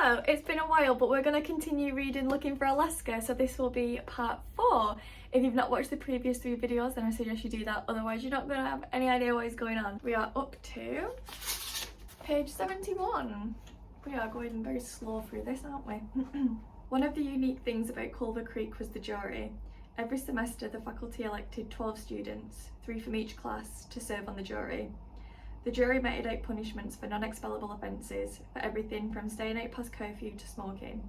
So, it's been a while, but we're going to continue reading Looking for Alaska, so this will be part 4. If you've not watched the previous 3 videos, then I suggest you do that, otherwise you're not going to have any idea what is going on. We are up to page 71. We are going very slow through this, aren't we? One of the unique things about Culver Creek was the jury. Every semester the faculty elected 12 students, 3 from each class, to serve on the jury. The jury meted out punishments for non-expellable offences, for everything from staying out past curfew to smoking.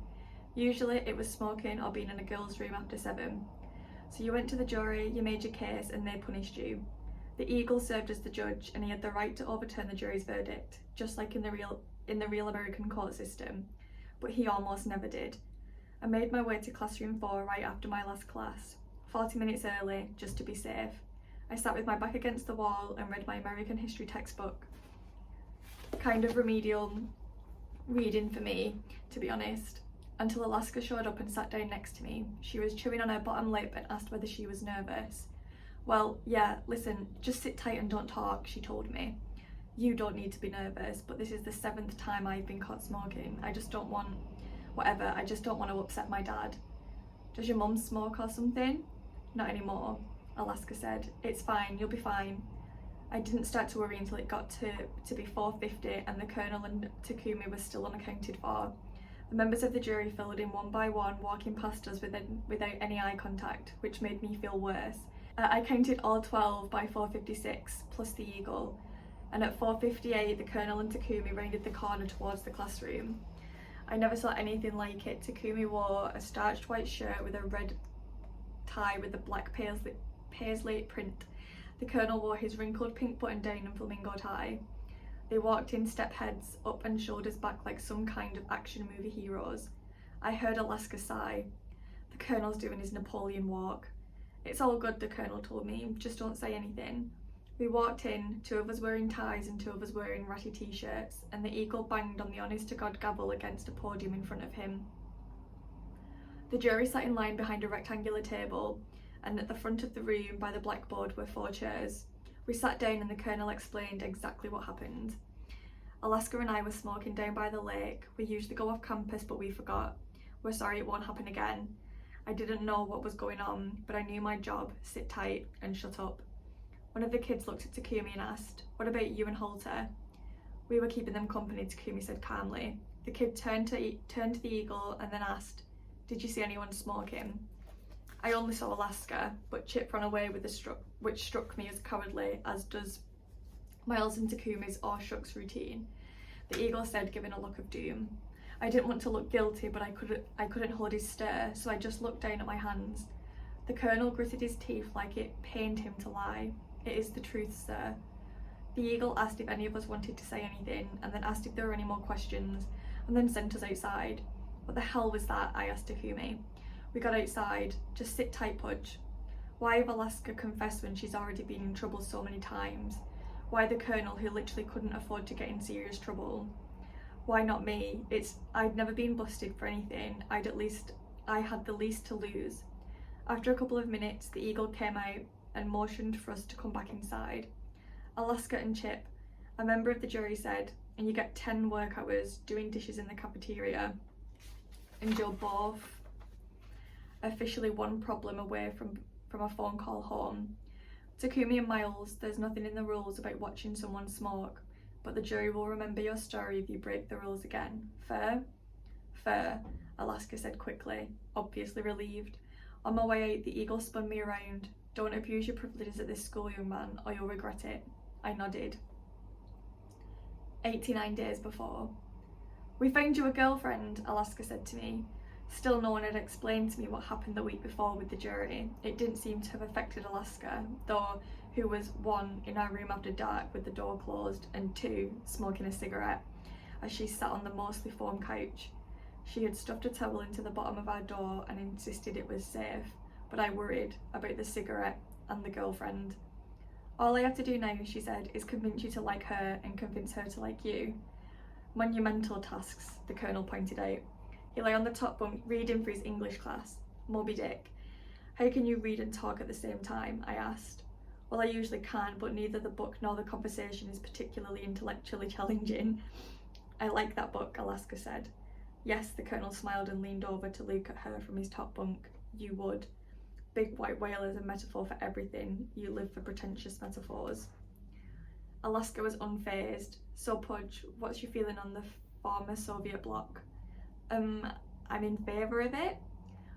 Usually it was smoking or being in a girls' room after 7. So you went to the jury, you made your case, and they punished you. The Eagle served as the judge, and he had the right to overturn the jury's verdict, just like in the real American court system. But he almost never did. I made my way to classroom 4 right after my last class, 40 minutes early, just to be safe. I sat with my back against the wall and read my American history textbook. Kind of remedial reading for me, to be honest, until Alaska showed up and sat down next to me. She was chewing on her bottom lip and asked whether she was nervous. Well, yeah, listen, just sit tight and don't talk, she told me. You don't need to be nervous, but this is the 7th time I've been caught smoking. I just don't want to upset my dad. Does your mum smoke or something? Not anymore, Alaska said. It's fine, you'll be fine. I didn't start to worry until it got to be 4:50 and the Colonel and Takumi were still unaccounted for. The members of the jury filed in one by one, walking past us without any eye contact, which made me feel worse. I counted all 12 by 4:56, plus the Eagle, and at 4:58 the Colonel and Takumi rounded the corner towards the classroom. I never saw anything like it. Takumi wore a starched white shirt with a red tie with a black paisley print. The Colonel wore his wrinkled pink button-down and flamingo tie. They walked in step heads, up and shoulders back like some kind of action movie heroes. I heard Alaska sigh. The Colonel's doing his Napoleon walk. It's all good, the Colonel told me, just don't say anything. We walked in, 2 of us wearing ties and 2 of us wearing ratty t-shirts, and the Eagle banged on the honest-to-God gavel against a podium in front of him. The jury sat in line behind a rectangular table, and at the front of the room by the blackboard were 4 chairs. We sat down and the Colonel explained exactly what happened. Alaska and I were smoking down by the lake. We usually go off campus, but we forgot. We're sorry it won't happen again. I didn't know what was going on, but I knew my job: sit tight and shut up. One of the kids looked at Takumi and asked, "What about you and Halter?" "We were keeping them company," Takumi said calmly. The kid turned to the Eagle and then asked, "Did you see anyone smoking?" I only saw Alaska, but Chip ran away with which struck me as cowardly, as does Miles and Takumi's "or shucks" routine, the Eagle said, giving a look of doom. I didn't want to look guilty, but I couldn't hold his stare, so I just looked down at my hands. The Colonel gritted his teeth like it pained him to lie. "It is the truth, sir." The Eagle asked if any of us wanted to say anything, and then asked if there were any more questions, and then sent us outside. "What the hell was that?" I asked Takumi. We got outside. "Just sit tight, Pudge." Why have Alaska confessed when she's already been in trouble so many times? Why the Colonel, who literally couldn't afford to get in serious trouble? Why not me? I'd never been busted for anything. I had the least to lose. After a couple of minutes, the Eagle came out and motioned for us to come back inside. Alaska and Chip, a member of the jury, said, "And you get 10 work hours doing dishes in the cafeteria. And you're both officially one problem away from a phone call home. Takumi and Miles, there's nothing in the rules about watching someone smoke, but the jury will remember your story if you break the rules again. Fair?" "Fair," Alaska said quickly, obviously relieved. On my way out, the Eagle spun me around. "Don't abuse your privileges at this school, young man, or you'll regret it." I nodded. 89 days before. "We found you a girlfriend," Alaska said to me. Still no one had explained to me what happened the week before with the jury. It didn't seem to have affected Alaska, though, who was 1, in our room after dark with the door closed, and 2, smoking a cigarette, as she sat on the mostly foam couch. She had stuffed a towel into the bottom of our door and insisted it was safe, but I worried about the cigarette and the girlfriend. "All I have to do now," she said, "is convince you to like her and convince her to like you." "Monumental tasks," the Colonel pointed out. He lay on the top bunk reading for his English class. Moby Dick. "How can you read and talk at the same time?" I asked. "Well, I usually can, but neither the book nor the conversation is particularly intellectually challenging." "I like that book," Alaska said. Yes, the Colonel smiled and leaned over to look at her from his top bunk. You would. Big white whale is a metaphor for everything. You live for pretentious metaphors. Alaska was unfazed. So Pudge, what's your feeling on the former Soviet bloc? I'm in favour of it.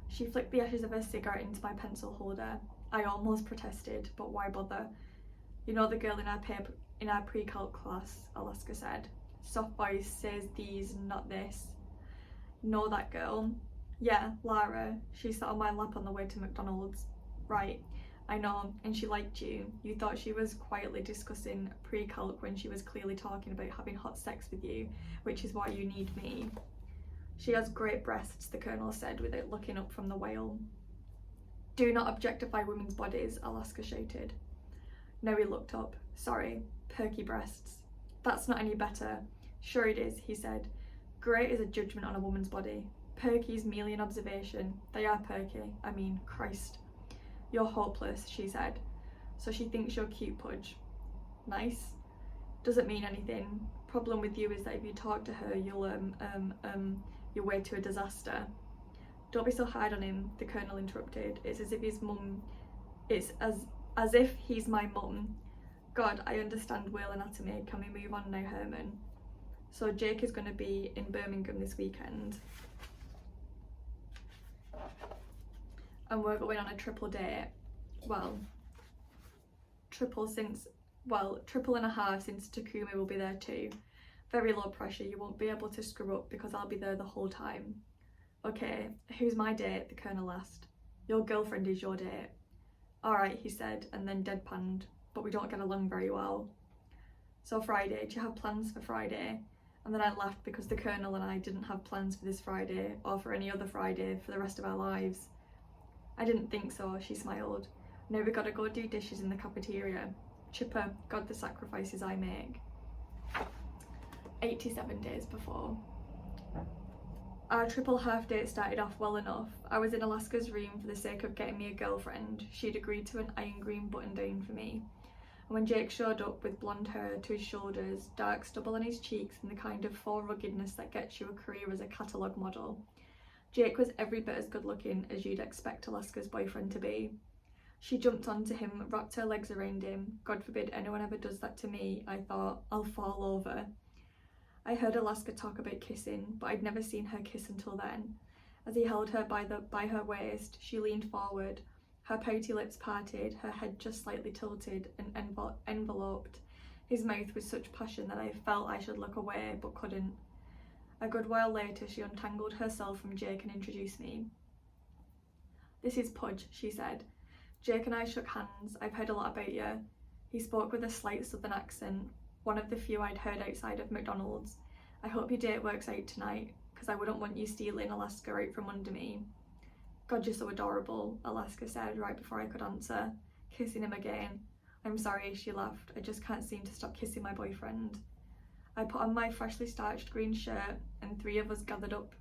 She flicked the ashes of her cigarette into my pencil holder. I almost protested, but why bother? You know the girl in our pre-calc class, Alaska said. Soft voice says these, not this. Know that girl? Yeah, Lara. She sat on my lap on the way to McDonald's. Right, I know, and she liked you. You thought she was quietly discussing pre-calc when she was clearly talking about having hot sex with you, which is why you need me. She has great breasts, the Colonel said without looking up from the whale. Do not objectify women's bodies, Alaska shouted. Now he looked up. Sorry, perky breasts. That's not any better. Sure it is, he said. Great is a judgment on a woman's body. Perky's merely an observation. They are perky. I mean, Christ. You're hopeless, she said. So she thinks you're cute, Pudge. Nice. Doesn't mean anything. Problem with you is that if you talk to her, you'll your way to a disaster. Don't be so hard on him, the Colonel interrupted. It's as if his mum, it's as if he's my mum. God, I understand whale anatomy. Can we move on now, Herman? So Jake is going to be in Birmingham this weekend. And we're going on a triple date. Well, triple and a half since Takumi will be there too. Very low pressure, you won't be able to screw up because I'll be there the whole time. Okay, who's my date? The Colonel asked. Your girlfriend is your date. Alright, he said, and then deadpanned, but we don't get along very well. So Friday, do you have plans for Friday? And then I laughed because the Colonel and I didn't have plans for this Friday or for any other Friday for the rest of our lives. I didn't think so, she smiled. Now we gotta go do dishes in the cafeteria. Chipper, God, the sacrifices I make. 87 days before. Our triple half date started off well enough. I was in Alaska's room for the sake of getting me a girlfriend. She'd agreed to an iron green button down for me. And when Jake showed up with blonde hair to his shoulders, dark stubble on his cheeks and the kind of faux ruggedness that gets you a career as a catalogue model, Jake was every bit as good looking as you'd expect Alaska's boyfriend to be. She jumped onto him, wrapped her legs around him. God forbid anyone ever does that to me, I thought. I'll fall over. I heard Alaska talk about kissing, but I'd never seen her kiss until then. As he held her by her waist, she leaned forward, her pouty lips parted, her head just slightly tilted and enveloped his mouth with such passion that I felt I should look away, but couldn't. A good while later, she untangled herself from Jake and introduced me. This is Pudge, she said. Jake and I shook hands. I've heard a lot about you. He spoke with a slight southern accent, one of the few I'd heard outside of McDonald's. I hope your date works out tonight, because I wouldn't want you stealing Alaska out from under me. God, you're so adorable, Alaska said right before I could answer, kissing him again. I'm sorry, she laughed. I just can't seem to stop kissing my boyfriend. I put on my freshly starched green shirt and three of us gathered up,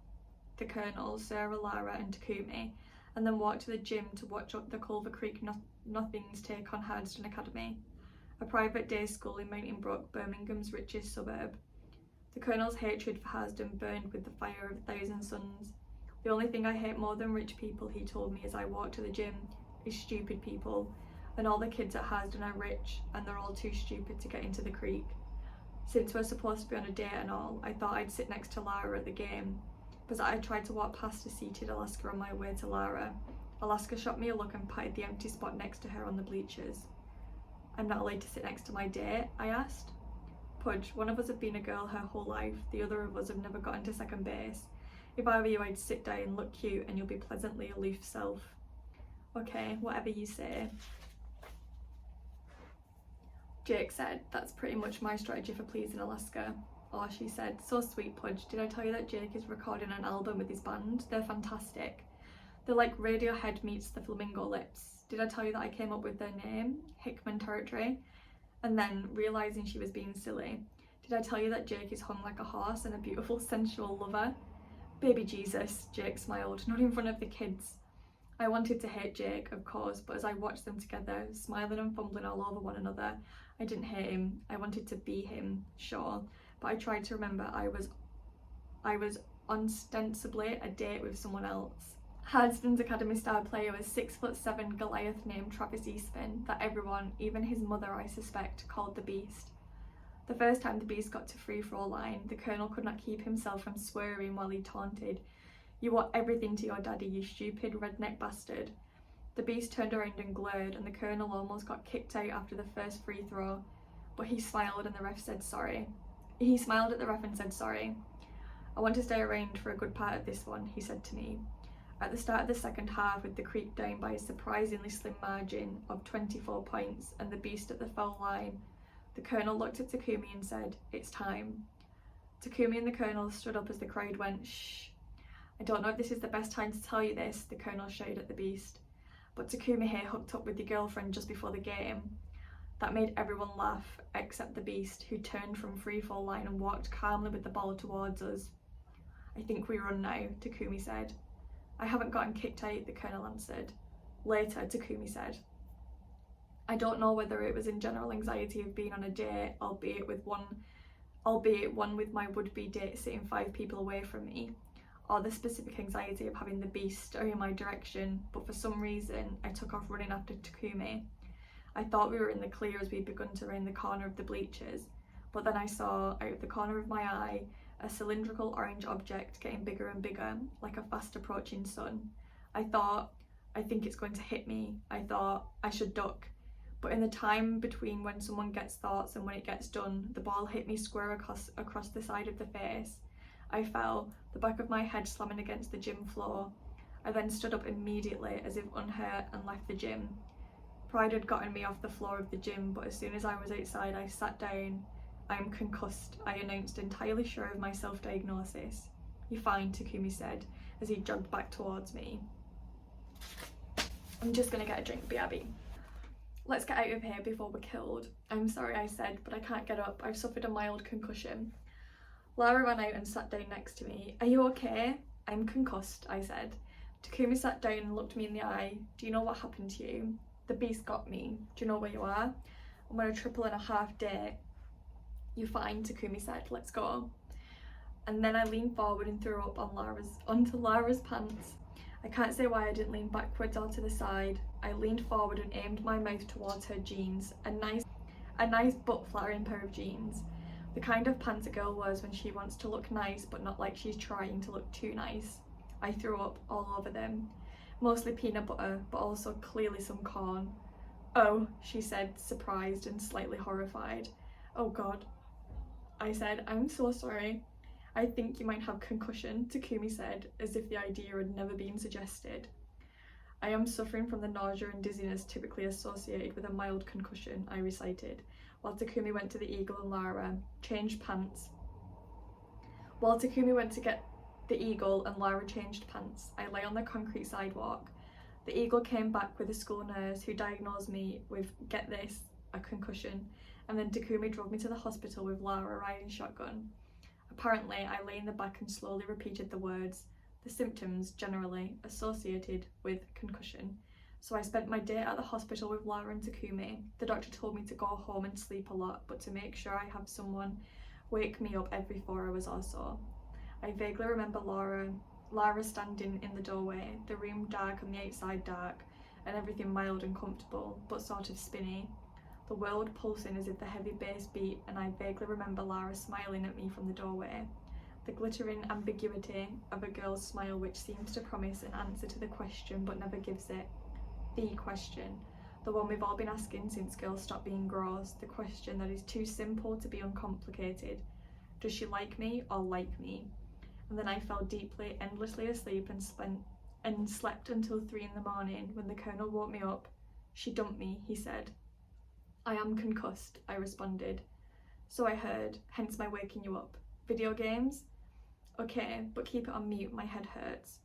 the Colonel, Sarah, Lara and Takumi, and then walked to the gym to watch up the Culver Creek Nothings take on Hardston Academy, a private day school in Mountain Brook, Birmingham's richest suburb. The Colonel's hatred for Hardston burned with the fire of a thousand suns. The only thing I hate more than rich people, he told me as I walked to the gym, is stupid people, and all the kids at Hardston are rich and they're all too stupid to get into the creek. Since we're supposed to be on a date and all, I thought I'd sit next to Lara at the game, but I tried to walk past a seated Alaska on my way to Lara. Alaska shot me a look and patted the empty spot next to her on the bleachers. I'm not allowed to sit next to my date? I asked. Pudge, one of us have been a girl her whole life, the other of us have never gotten to second base. If I were you, I'd sit down, look cute, and you'll be pleasantly aloof self. Okay, whatever you say. Jake said, that's pretty much my strategy for pleasing Alaska. Oh, she said, so sweet, Pudge. Did I tell you that Jake is recording an album with his band? They're fantastic. They're like Radiohead meets the Flamingo Lips. Did I tell you that I came up with their name? Hickman Territory. And then, realising she was being silly, did I tell you that Jake is hung like a horse and a beautiful, sensual lover? Baby Jesus, Jake smiled, not in front of the kids. I wanted to hate Jake, of course, but as I watched them together, smiling and fumbling all over one another, I didn't hate him. I wanted to be him, sure, but I tried to remember I was ostensibly a date with someone else. Hardston's Academy star player was 6'7" Goliath named Travis Eastman that everyone, even his mother I suspect, called the Beast. The first time the Beast got to free-throw line, the Colonel could not keep himself from swearing while he taunted, "You owe everything to your daddy, you stupid redneck bastard." The Beast turned around and glared, and the Colonel almost got kicked out after the first free throw, but he smiled and the ref said sorry. He smiled at the ref and said sorry. "I want to stay around for a good part of this one," he said to me. At the start of the second half, with the Creek down by a surprisingly slim margin of 24 points and the Beast at the foul line, the Colonel looked at Takumi and said, "It's time." Takumi and the Colonel stood up as the crowd went, "Shh." "I don't know if this is the best time to tell you this," the Colonel shouted at the Beast, "but Takumi here hooked up with your girlfriend just before the game." That made everyone laugh, except the Beast, who turned from free-throw line and walked calmly with the ball towards us. "I think we run now," Takumi said. "I haven't gotten kicked out," the Colonel answered. Later, Takumi said, "I don't know whether it was in general anxiety of being on a date, albeit one with my would-be date sitting 5 people away from me, or the specific anxiety of having the Beast stare in my direction, but for some reason I took off running after Takumi. I thought we were in the clear as we'd begun to round the corner of the bleachers, but then I saw, out of the corner of my eye, a cylindrical orange object getting bigger and bigger, like a fast approaching sun. I thought, I think it's going to hit me. I thought I should duck. But in the time between when someone gets thoughts and when it gets done, the ball hit me square across the side of the face. I fell, the back of my head slamming against the gym floor. I then stood up immediately as if unhurt and left the gym. Pride had gotten me off the floor of the gym, but as soon as I was outside I sat down. "I am concussed," I announced, entirely sure of my self-diagnosis. "You're fine," Takumi said, as he jogged back towards me. "I'm just gonna get a drink, BRB. Let's get out of here before we're killed." "I'm sorry," I said, "but I can't get up. I've suffered a mild concussion." Lara ran out and sat down next to me. "Are you okay?" "I'm concussed," I said. Takumi sat down and looked me in the eye. "Do you know what happened to you? The Beast got me. Do you know where you are? I'm on a 3.5 date." "You're fine," Takumi said. "Let's go." And then I leaned forward and threw up onto Lara's pants. I can't say why I didn't lean backwards or to the side. I leaned forward and aimed my mouth towards her jeans, a nice butt-flattering pair of jeans. The kind of pants a girl wears when she wants to look nice but not like she's trying to look too nice. I threw up all over them. Mostly peanut butter, but also clearly some corn. "Oh," she said, surprised and slightly horrified. "Oh God," I said. "I'm so sorry." "I think you might have concussion," Takumi said, as if the idea had never been suggested. "I am suffering from the nausea and dizziness typically associated with a mild concussion," I recited, while Takumi went to the Eagle and Lara, changed pants. While Takumi went to get the Eagle and Lara changed pants, I lay on the concrete sidewalk. The Eagle came back with a school nurse who diagnosed me with, get this, a concussion, and then Takumi drove me to the hospital with Lara riding shotgun. Apparently, I lay in the back and slowly repeated the words, the symptoms generally associated with concussion. So I spent my day at the hospital with Lara and Takumi. The doctor told me to go home and sleep a lot, but to make sure I have someone wake me up every 4 hours or so. I vaguely remember Lara standing in the doorway, the room dark and the outside dark, and everything mild and comfortable, but sort of spinny. The world pulsing as if the heavy bass beat, and I vaguely remember Lara smiling at me from the doorway. The glittering ambiguity of a girl's smile which seems to promise an answer to the question but never gives it. The question. The one we've all been asking since girls stopped being gross. The question that is too simple to be uncomplicated. Does she like me or like me? And then I fell deeply, endlessly asleep and slept until 3 in the morning when the Colonel woke me up. "She dumped me," he said. "I am concussed," I responded. "So I heard, hence my waking you up. Video games?" "Okay, but keep it on mute, my head hurts."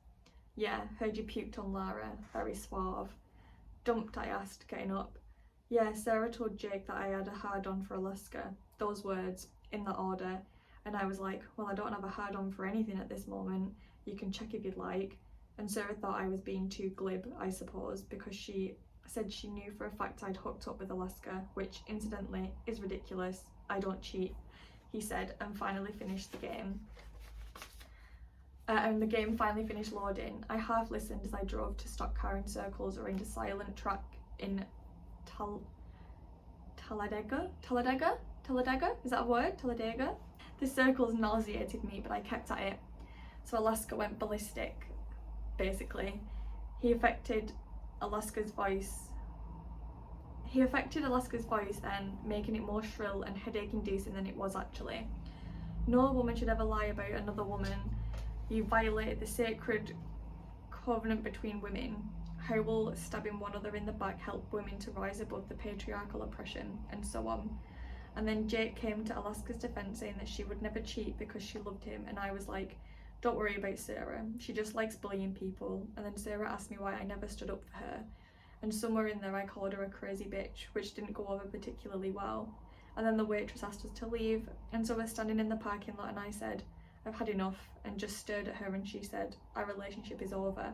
"Yeah, heard you puked on Lara," very suave. "Dumped?" I asked, getting up. "Yeah, Sarah told Jake that I had a hard-on for Alaska." Those words, in that order. And I was like, "Well, I don't have a hard-on for anything at this moment. You can check if you'd like." And Sarah thought I was being too glib, I suppose, because she said she knew for a fact I'd hooked up with Alaska, which, incidentally, is ridiculous. "I don't cheat," he said, and finally finished the game. and the game finally finished loading. I half listened as I drove to stock car in circles around a silent track in Talladega? Is that a word? Talladega? The circles nauseated me, but I kept at it. So Alaska went ballistic, basically. He affected Alaska's voice then, making it more shrill and headache-inducing than it was actually. No woman should ever lie about another woman. You violated the sacred covenant between women. How will stabbing one another in the back help women to rise above the patriarchal oppression, and so on. And then Jake came to Alaska's defense saying that she would never cheat because she loved him, and I was like, don't worry about Sarah, she just likes bullying people. And then Sarah asked me why I never stood up for her, and somewhere in there I called her a crazy bitch, which didn't go over particularly well. And then the waitress asked us to leave, and so we're standing in the parking lot and I said, I've had enough, and just stared at her, and she said, our relationship is over.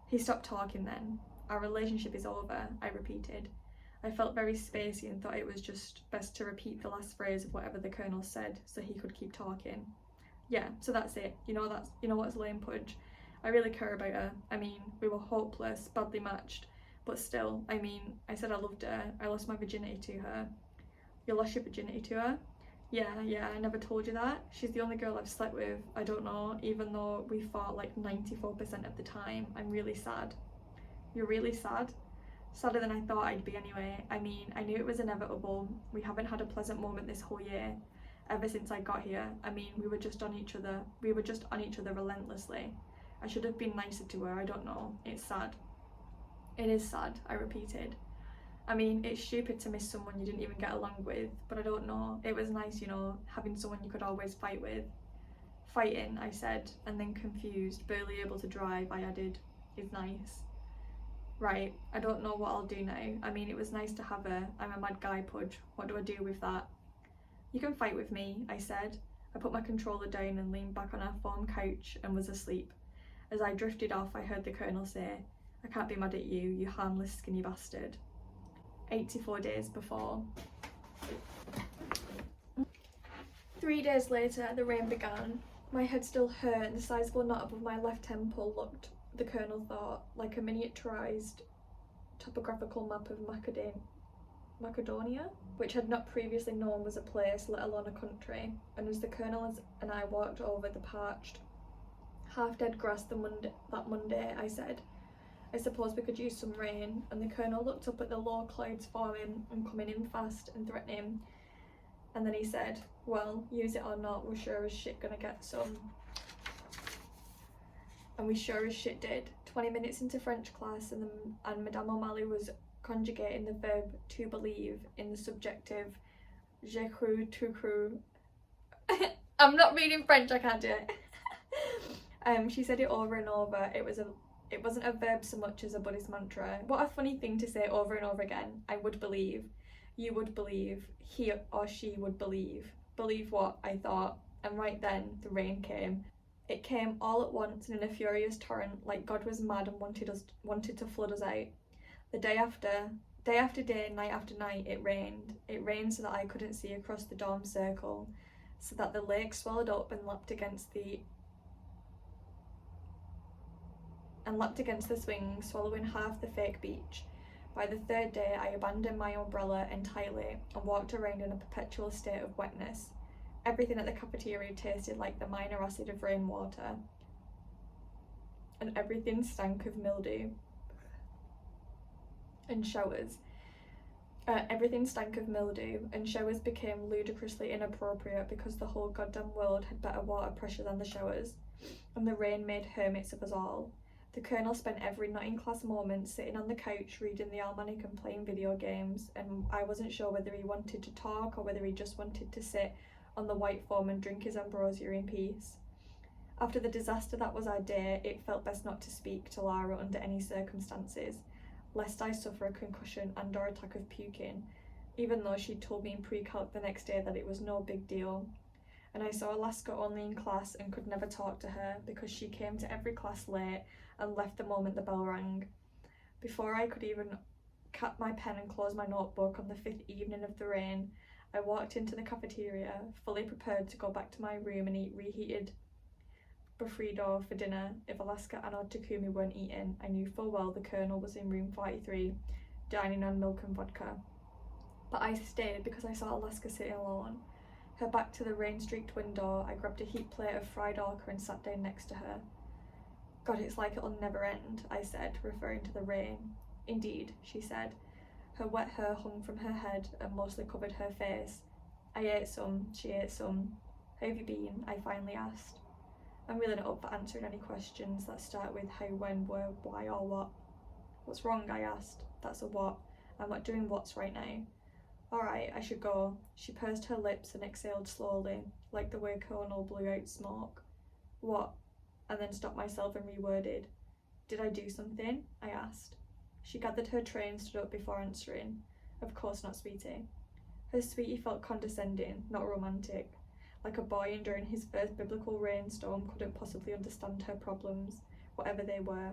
He stopped talking then. Our relationship is over, I repeated. I felt very spacey and thought it was just best to repeat the last phrase of whatever the Colonel said so he could keep talking. Yeah, so that's it. You know what's lame Pudge. I really care about her. I mean, we were hopeless, badly matched, but still, I mean, I said I loved her. I lost my virginity to her. You lost your virginity to her? Yeah, I never told you that. She's the only girl I've slept with. I don't know, even though we fought like 94% of the time. I'm really sad. You're really sad? Sadder than I thought I'd be anyway. I mean, I knew it was inevitable. We haven't had a pleasant moment this whole year, ever since I got here. I mean, we were just on each other relentlessly. I should have been nicer to her, I don't know. It's sad. It is sad, I repeated. I mean, it's stupid to miss someone you didn't even get along with, but I don't know. It was nice, you know, having someone you could always fight with. Fighting, I said, and then confused, barely able to drive, I added, is nice. Right, I don't know what I'll do now. I mean, it was nice to have her. I'm a mad guy, Pudge. What do I do with that? You can fight with me, I said. I put my controller down and leaned back on our foam couch and was asleep. As I drifted off, I heard the Colonel say, I can't be mad at you, you harmless skinny bastard. 84 days before. 3 days later, the rain began. My head still hurt and the sizable knot above my left temple looked, the Colonel thought, like a miniaturized topographical map of Macedonia, which had not previously known was a place, let alone a country. And as the Colonel and I walked over the parched, half-dead grass that Monday, I said, I suppose we could use some rain. And the Colonel looked up at the low clouds forming and coming in fast and threatening. And then he said, well, use it or not, we're sure as shit gonna get some. And we sure as shit did. 20 minutes into French class and Madame O'Malley was conjugating the verb to believe in the subjective j'ai cru, tu cru. I'm not reading French, I can't do it. She said it over and over. It wasn't a verb so much as a Buddhist mantra. What a funny thing to say over and over again. I would believe. You would believe. He or she would believe. Believe what? I thought. And right then, the rain came. It came all at once and in a furious torrent, like God was mad and wanted to flood us out. The day after day, night after night, it rained. It rained so that I couldn't see across the dorm circle, so that the lake swallowed up and lapped against the swing, swallowing half the fake beach. By the third day, I abandoned my umbrella entirely and walked around in a perpetual state of wetness. Everything at the cafeteria tasted like the minor acid of rainwater, and everything stank of mildew and showers. Everything stank of mildew, and showers became ludicrously inappropriate because the whole goddamn world had better water pressure than the showers, and the rain made hermits of us all. The Colonel spent every not-in-class moment sitting on the couch reading the almanac and playing video games, and I wasn't sure whether he wanted to talk or whether he just wanted to sit on the white foam and drink his ambrosia in peace. After the disaster that was our day, it felt best not to speak to Lara under any circumstances, lest I suffer a concussion and or attack of puking, even though she'd told me in pre-calc the next day that it was no big deal. And I saw Alaska only in class and could never talk to her because she came to every class late and left the moment the bell rang. Before I could even cap my pen and close my notebook on the 5th evening of the rain, I walked into the cafeteria, fully prepared to go back to my room and eat reheated burrito for dinner. If Alaska and Takumi weren't eating, I knew full well the Colonel was in room 43, dining on milk and vodka. But I stayed because I saw Alaska sitting alone. Her back to the rain-streaked window, I grabbed a heaped plate of fried orca and sat down next to her. God, it's like it'll never end, I said, referring to the rain. Indeed, she said. Her wet hair hung from her head and mostly covered her face. I ate some, she ate some. How have you been? I finally asked. I'm really not up for answering any questions that start with how, when, where, why, or what. What's wrong? I asked. That's a what. I'm not doing what's right now. Alright, I should go. She pursed her lips and exhaled slowly, like the way Colonel blew out smoke. What? And then stopped myself and reworded. Did I do something? I asked. She gathered her tray and stood up before answering. Of course not, sweetie. Her sweetie felt condescending, not romantic. Like a boy enduring his first biblical rainstorm couldn't possibly understand her problems, whatever they were.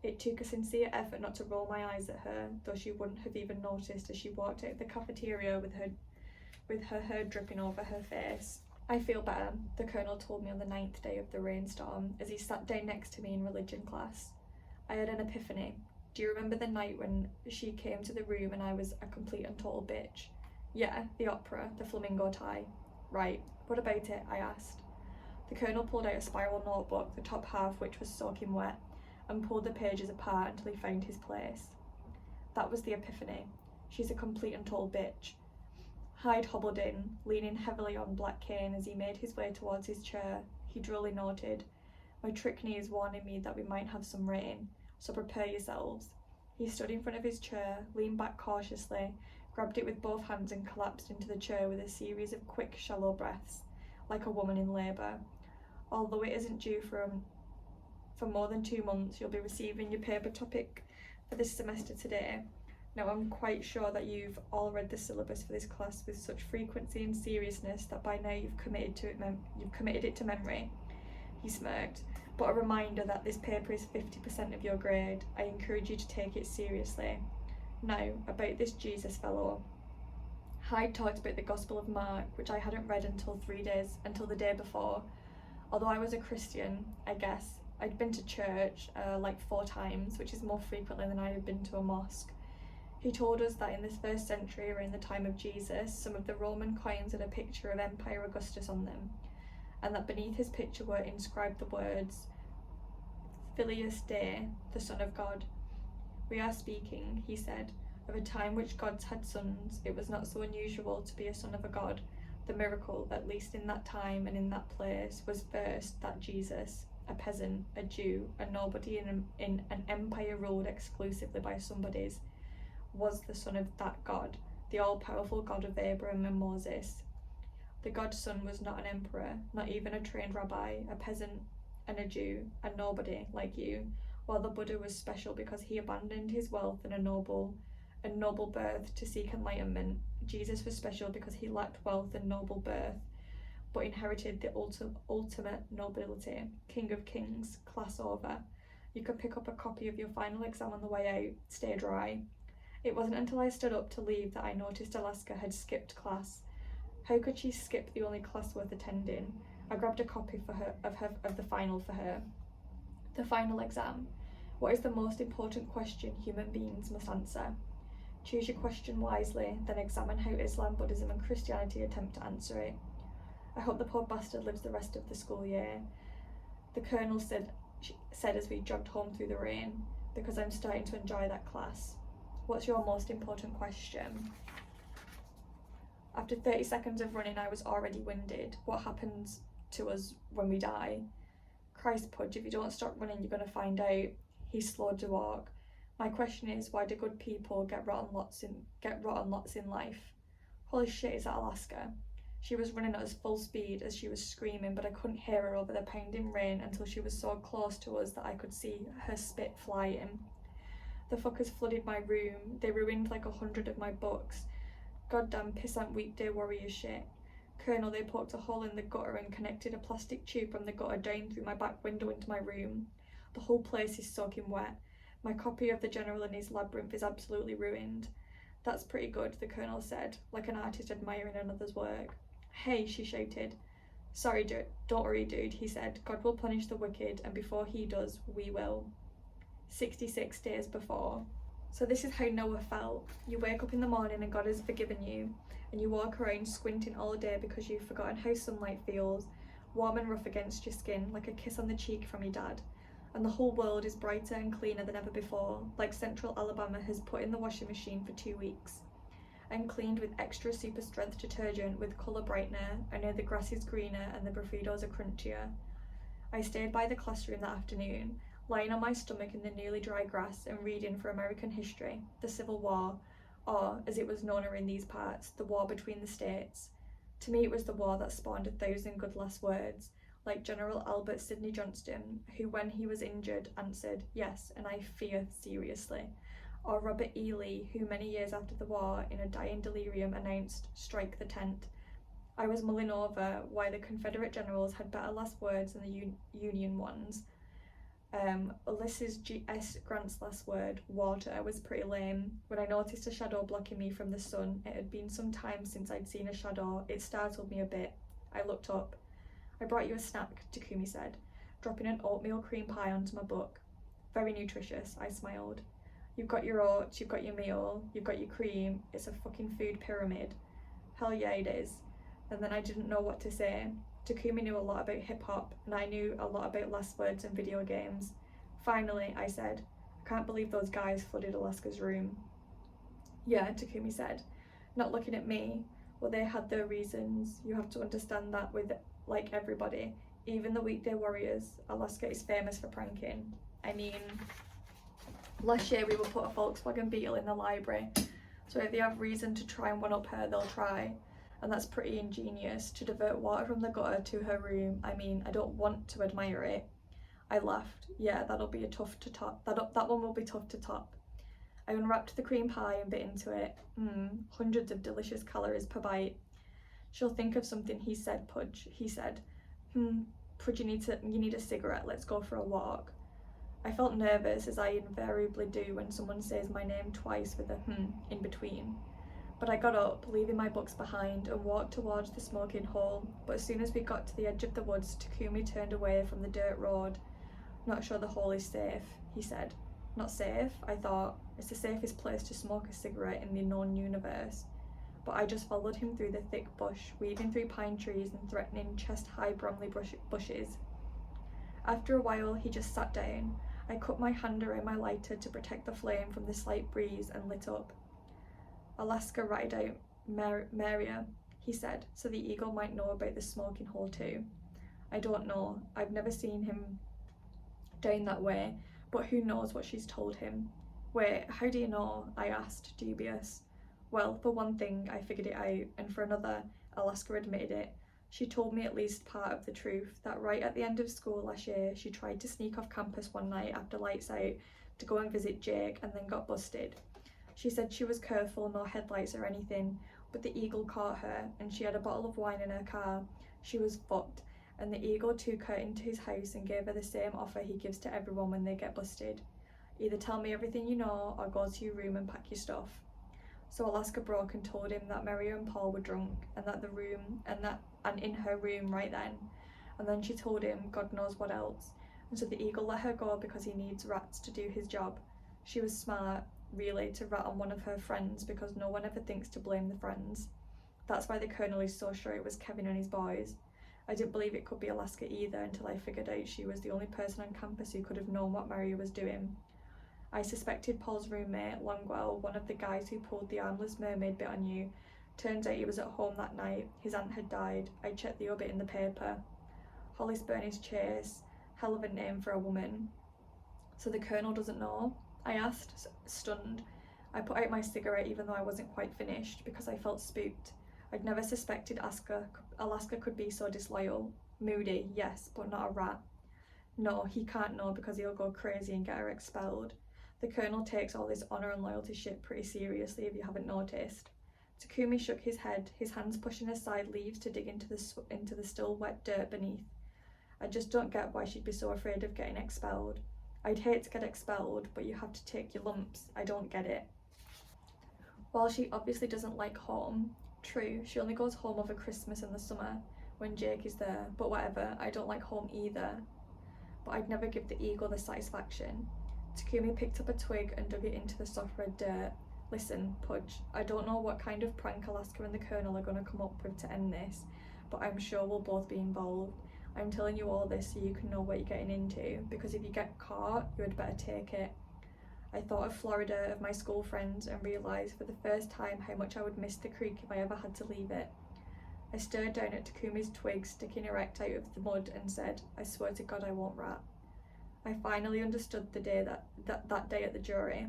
It took a sincere effort not to roll my eyes at her, though she wouldn't have even noticed as she walked out of the cafeteria with her hair dripping over her face. I feel better, the Colonel told me on the 9th day of the rainstorm as he sat down next to me in religion class. I had an epiphany. Do you remember the night when she came to the room and I was a complete and total bitch? Yeah, the opera, the flamingo tie. Right, what about it? I asked. The Colonel pulled out a spiral notebook, the top half which was soaking wet, and pulled the pages apart until he found his place. That was the epiphany. She's a complete and total bitch. Hyde hobbled in, leaning heavily on Black Cane as he made his way towards his chair. He drily noted, My trick knee is warning me that we might have some rain, so prepare yourselves. He stood in front of his chair, leaned back cautiously, grabbed it with both hands and collapsed into the chair with a series of quick, shallow breaths, like a woman in labour. Although it isn't due for more than 2 months, you'll be receiving your paper topic for this semester today. Now, I'm quite sure that you've all read the syllabus for this class with such frequency and seriousness that by now you've committed it to memory. He smirked. But a reminder that this paper is 50% of your grade. I encourage you to take it seriously. Now, about this Jesus fellow. Hyde talked about the Gospel of Mark, which I hadn't read until the day before. Although I was a Christian, I guess, I'd been to church like 4 times, which is more frequently than I had been to a mosque. He told us that in this 1st century, around the time of Jesus, some of the Roman coins had a picture of Emperor Augustus on them, and that beneath his picture were inscribed the words, Filius Dei, the Son of God. We are speaking, he said, of a time which gods had sons. It was not so unusual to be a son of a god. The miracle, at least in that time and in that place, was first that Jesus, a peasant, a Jew, a nobody in an empire ruled exclusively by somebodies, was the son of that God, the all-powerful God of Abraham and Moses. The God's son was not an emperor, not even a trained rabbi, a peasant and a Jew, a nobody like you, while the Buddha was special because he abandoned his wealth and a noble birth to seek enlightenment. Jesus was special because he lacked wealth and noble birth, but inherited the ultimate nobility. King of kings, class over. You could pick up a copy of your final exam on the way out, stay dry. It wasn't until I stood up to leave that I noticed Alaska had skipped class. How could she skip the only class worth attending? I grabbed a copy of the final for her. The final exam. What is the most important question human beings must answer? Choose your question wisely, then examine how Islam, Buddhism and Christianity attempt to answer it. I hope the poor bastard lives the rest of the school year. The Colonel said as we jogged home through the rain, because I'm starting to enjoy that class. What's your most important question? After 30 seconds of running, I was already winded. What happens to us when we die? Christ, Pudge, if you don't stop running, you're going to find out. He slowed to walk. My question is, why do good people get rotten lots in life? Holy shit, is that Alaska? She was running at as full speed as she was screaming, but I couldn't hear her over the pounding rain until she was so close to us that I could see her spit flying. The fuckers flooded my room. They ruined like 100 of my books. Goddamn pissant weekday warrior shit. Colonel, they poked a hole in the gutter and connected a plastic tube from the gutter down through my back window into my room. The whole place is soaking wet. My copy of The General and His Labyrinth is absolutely ruined. That's pretty good, the Colonel said, like an artist admiring another's work. Hey, she shouted. Sorry, don't worry, dude, he said. God will punish the wicked, and before he does, we will. 66 days before. So this is how Noah felt. You wake up in the morning and God has forgiven you, and you walk around squinting all day because you've forgotten how sunlight feels, warm and rough against your skin, like a kiss on the cheek from your dad. And the whole world is brighter and cleaner than ever before, like Central Alabama has put in the washing machine for 2 weeks. And cleaned with extra super strength detergent with colour brightener. I know the grass is greener and the burritos are crunchier. I stayed by the classroom that afternoon, lying on my stomach in the newly dry grass and reading for American history, the Civil War, or, as it was known in these parts, the war between the states. To me it was the war that spawned 1,000 good last words, like General Albert Sidney Johnston, who when he was injured answered, yes, and I fear seriously. Or Robert E. Lee, who many years after the war, in a dying delirium, announced, strike the tent. I was mulling over why the Confederate generals had better last words than the Union ones. Ulysses S. Grant's last word, water, was pretty lame. When I noticed a shadow blocking me from the sun, it had been some time since I'd seen a shadow, it startled me a bit. I looked up. I brought you a snack, Takumi said, dropping an oatmeal cream pie onto my book. Very nutritious, I smiled. You've got your oats, you've got your meal, you've got your cream, it's a fucking food pyramid. Hell yeah it is. And then I didn't know what to say. Takumi knew a lot about hip-hop, and I knew a lot about last words and video games. Finally, I said, I can't believe those guys flooded Alaska's room. Yeah, Takumi said, not looking at me. Well, they had their reasons. You have to understand that with, like, everybody, even the weekday warriors, Alaska is famous for pranking. I mean, last year we were put a Volkswagen Beetle in the library, so if they have reason to try and one-up her, they'll try. And that's pretty ingenious, to divert water from the gutter to her room. I mean, I don't want to admire it. I laughed. Yeah, that'll be a tough to top. That one will be tough to top. I unwrapped the cream pie and bit into it. Hundreds of delicious calories per bite. She'll think of something, he said, Pudge. He said, Pudge, you need a cigarette, let's go for a walk. I felt nervous, as I invariably do when someone says my name twice with a in between. But I got up, leaving my books behind, and walked towards the smoking hole. But as soon as we got to the edge of the woods, Takumi turned away from the dirt road. Not sure the hole is safe, he said. Not safe? I thought. It's the safest place to smoke a cigarette in the known universe. But I just followed him through the thick bush, weaving through pine trees and threatening chest-high bromley bushes. After a while, he just sat down. I cut my hand around my lighter to protect the flame from the slight breeze and lit up. Alaska ratted out Maria, he said, so the eagle might know about the smoking hole too. I don't know. I've never seen him down that way, but who knows what she's told him. Wait, how do you know? I asked, dubious. Well, for one thing, I figured it out, and for another, Alaska admitted it. She told me at least part of the truth, that right at the end of school last year, she tried to sneak off campus one night after lights out to go and visit Jake and then got busted. She said she was careful, no headlights or anything, but the eagle caught her and she had a bottle of wine in her car. She was fucked, and the eagle took her into his house and gave her the same offer he gives to everyone when they get busted. Either tell me everything you know or go to your room and pack your stuff. So Alaska broke and told him that Maria and Paul were drunk and that the room and in her room right then. And then she told him God knows what else. And so the eagle let her go because he needs rats to do his job. She was smart, really, to rat on one of her friends because no one ever thinks to blame the friends. That's why the colonel is so sure it was Kevin and his boys. I didn't believe it could be Alaska either until I figured out she was the only person on campus who could have known what Maria was doing. I suspected Paul's roommate, Longwell, one of the guys who pulled the armless mermaid bit on you. Turns out he was at home that night. His aunt had died. I checked the obit in the paper. Hollis Burney's Chase. Hell of a name for a woman. So the colonel doesn't know? I asked, stunned. I put out my cigarette even though I wasn't quite finished because I felt spooked. I'd never suspected Alaska could be so disloyal. Moody, yes, but not a rat. No, he can't know because he'll go crazy and get her expelled. The colonel takes all this honour and loyalty shit pretty seriously if you haven't noticed. Takumi shook his head, his hands pushing aside leaves to dig into the still wet dirt beneath. I just don't get why she'd be so afraid of getting expelled. I'd hate to get expelled, but you have to take your lumps. I don't get it. While she obviously doesn't like home, true, she only goes home over Christmas and the summer, when Jake is there, but whatever, I don't like home either. But I'd never give the eagle the satisfaction. Takumi picked up a twig and dug it into the soft red dirt. Listen, Pudge, I don't know what kind of prank Alaska and the Colonel are going to come up with to end this, but I'm sure we'll both be involved. I'm telling you all this so you can know what you're getting into, because if you get caught, you had better take it. I thought of Florida, of my school friends, and realised for the first time how much I would miss the creek if I ever had to leave it. I stared down at Takumi's twig sticking erect out of the mud and said, I swear to God I won't rat. I finally understood the day that day at the jury.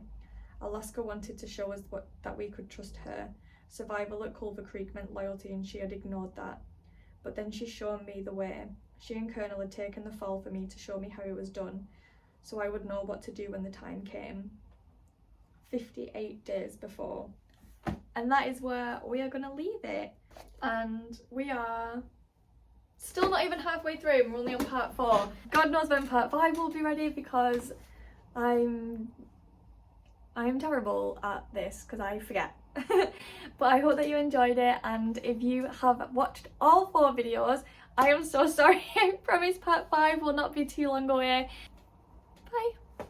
Alaska wanted to show us that we could trust her. Survival at Culver Creek meant loyalty, and she had ignored that. But then she showed me the way. She and Colonel had taken the fall for me to show me how it was done, so I would know what to do when the time came. 58 days before. And that is where we are going to leave it. And we are still not even halfway through, and we're only on part 4. God knows when part 5 will be ready, because I'm terrible at this because I forget. But I hope that you enjoyed it, and if you have watched all 4 videos, I am so sorry. I promise part 5 will not be too long away. Bye.